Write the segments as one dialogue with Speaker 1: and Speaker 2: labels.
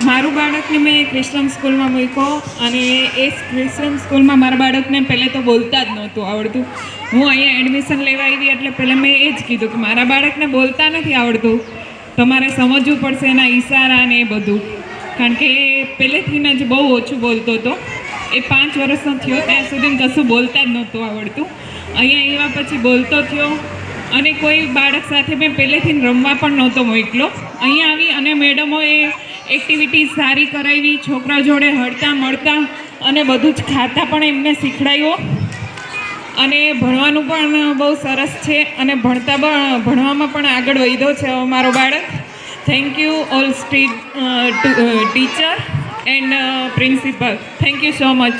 Speaker 1: મારું બાળકને મેં ક્રિશ્ચન સ્કૂલમાં મૂક્યો અને એ ક્રિશ્ચન સ્કૂલમાં મારા બાળકને પહેલે તો બોલતા જ નહોતું આવડતું. હું અહીંયા એડમિશન લેવા આવી એટલે પહેલાં મેં એ જ કીધું કે મારા બાળકને બોલતા નથી આવડતું, તમારે સમજવું પડશે એના ઈશારા ને એ બધું, કારણ કે એ પહેલેથી જ બહુ ઓછું બોલતો હતો. એ 5 વર્ષનો થયો ત્યાં સુધી કશું બોલતા જ નહોતું આવડતું. અહીંયા એવા પછી બોલતો થયો અને કોઈ બાળક સાથે મેં પહેલેથી રમવા પણ નહોતો મોકલો. અહીંયા આવી અને મેડમોએ એક્ટિવિટીઝ સારી કરાવી, છોકરા જોડે હળતા મળતા અને બધું જ ખાતા પણ એમને શીખડાવ્યો અને ભણવાનું પણ બહુ સરસ છે અને ભણવામાં પણ આગળ વધ્યો છે મારો બાળક. Thank you all teacher and principal, thank you so much.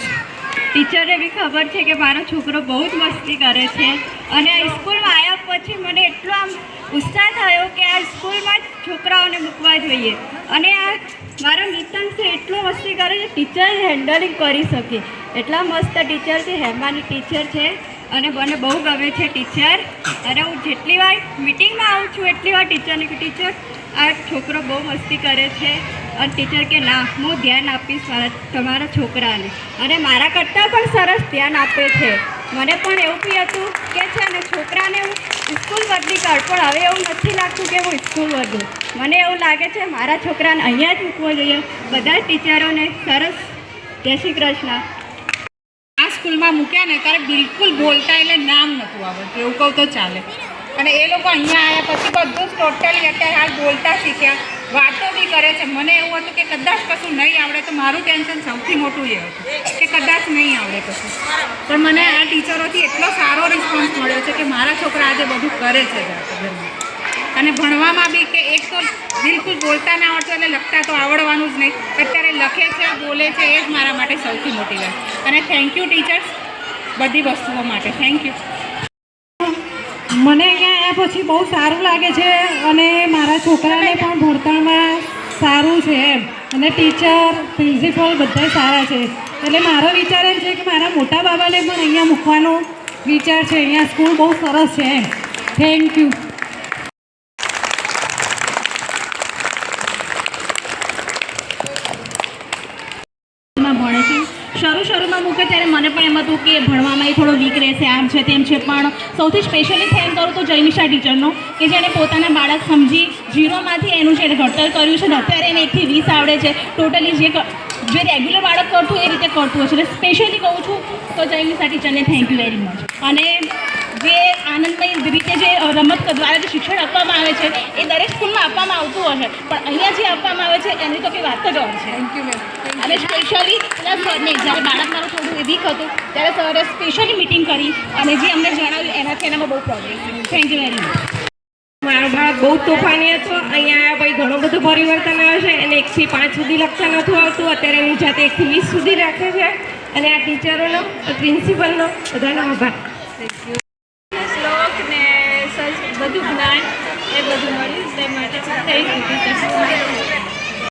Speaker 2: ટીચરને બી ખબર છે કે મારો છોકરો બહુ જ મસ્તી કરે છે અને આ સ્કૂલમાં આવ્યા પછી મને એટલો આમ ઉત્સાહ થયો કે આ સ્કૂલમાં જ છોકરાઓને મૂકવા જોઈએ. અને આ મારો નિતન છે એટલો મસ્તી કરે છે, ટીચર હેન્ડલિંગ કરી શકે એટલા મસ્ત ટીચર છે. હેમાની ટીચર છે અને મને બહુ ગમે છે ટીચર. અને હું જેટલી વાર મિટિંગમાં આવું છું એટલી વાર ટીચરને કે ટીચર આ છોકરો બહુ મસ્તી કરે છે અને ટીચર કે ના, હું ધ્યાન આપીશ તમારા છોકરાને. અને મારા કરતાં પણ સરસ ધ્યાન આપે છે. મને પણ એવું બી હતું કે છે ને છોકરાને હું સ્કૂલ બદલી કર, પણ હવે એવું નથી લાગતું કે હું સ્કૂલ બદલું. મને એવું લાગે છે મારા છોકરાને અહીંયા જ મૂકવો જોઈએ. બધા ટીચરોને સરસ જય શ્રી કૃષ્ણ.
Speaker 1: આ સ્કૂલમાં મૂક્યા ને ત્યારે બિલકુલ બોલતા એટલે નામ નહોતું આવડતું, એવું કહું તો ચાલે. અને એ લોકો અહીંયા આવ્યા પછી બધું જ ટોટલી અત્યારે હાલ બોલતા શીખ્યા, વાતો બી કરે છે. મને એવું હતું કે કદાચ કશું નહીં આવડે તો મારું ટેન્શન સૌથી મોટું એ હતું કે કદાચ નહીં આવડે કશું. પણ મને આ ટીચરોથી એટલો સારો રિસ્પોન્સ મળ્યો છે કે મારા છોકરા આજે બધું કરે છે ઘરમાં. અને ભણવામાં બી કે એક તો બિલકુલ બોલતા ના આવડતું એટલે લખતા તો આવડવાનું જ નહીં, અત્યારે લખે છે, બોલે છે, એ જ મારા માટે સૌથી મોટી વાત. અને થેન્ક યુ ટીચર્સ બધી વસ્તુઓ માટે, થેન્ક યુ.
Speaker 3: મને અહીંયા આવ્યા પછી બહુ સારું લાગે છે અને મારા છોકરાને પણ ભણતરમાં સારું છે એમ. અને ટીચર, પ્રિન્સિપલ બધા સારા છે. એટલે મારો વિચાર એમ છે કે મારા મોટા બાબાને પણ અહીંયા મૂકવાનો વિચાર છે. અહીંયા સ્કૂલ બહુ સરસ છે એમ. Thank you.
Speaker 4: ભણે છે. શરૂમાં મૂકે ત્યારે મને પણ એમ હતું કે ભણવામાં એ થોડો વીક રહેશે, આમ છે તેમ છે. પણ સૌથી સ્પેશિયલી થેન્ક કરું તો જયમિશા ટીચરનો કે જેણે પોતાના બાળક સમજી 0માંથી એનું છે ઘડતર કર્યું છે ને અત્યારે એને 1 થી 20 આવડે છે. ટોટલી જે રેગ્યુલર બાળક કરતું એ રીતે કરતું હોય છે. એટલે સ્પેશિયલી કહું છું તો જયમિશા ટીચરને થેન્ક યુ વેરી મચ. અને જે આનંદમય રીતે જે રમત દ્વારા જે શિક્ષણ આપવામાં આવે છે એ દરેક સ્કૂલમાં આપવામાં આવતું હોય છે, પણ અહીંયા જે આપવામાં આવે છે એની તો કંઈ વાત જ હોય છે.
Speaker 1: Thank you ma'am.
Speaker 4: અને સ્પેશિયલી એના સરને જ્યારે બાળક મારું થોડું વીક હતું ત્યારે સરે સ્પેશિયલી મિટિંગ કરી અને જે અમને જણાવ્યું એનાથી એનામાં બહુ progress. Thank you very much.
Speaker 5: મારો બાળક બહુ તોફાની હતો. અહીંયા આવ્યા પછી ઘણું બધું પરિવર્તન આવે છે. એને 1 થી 5 સુધી લખતા નહોતું આવતું, અત્યારે એની જાતે 1 થી 20 સુધી રાખે છે. અને આ ટીચરોનો, પ્રિન્સિપલનો બધાનો આભાર.
Speaker 2: શ્લોક ને બધું જ્ઞાન એ બધું મળ્યું તે માટે થેન્ક યુ.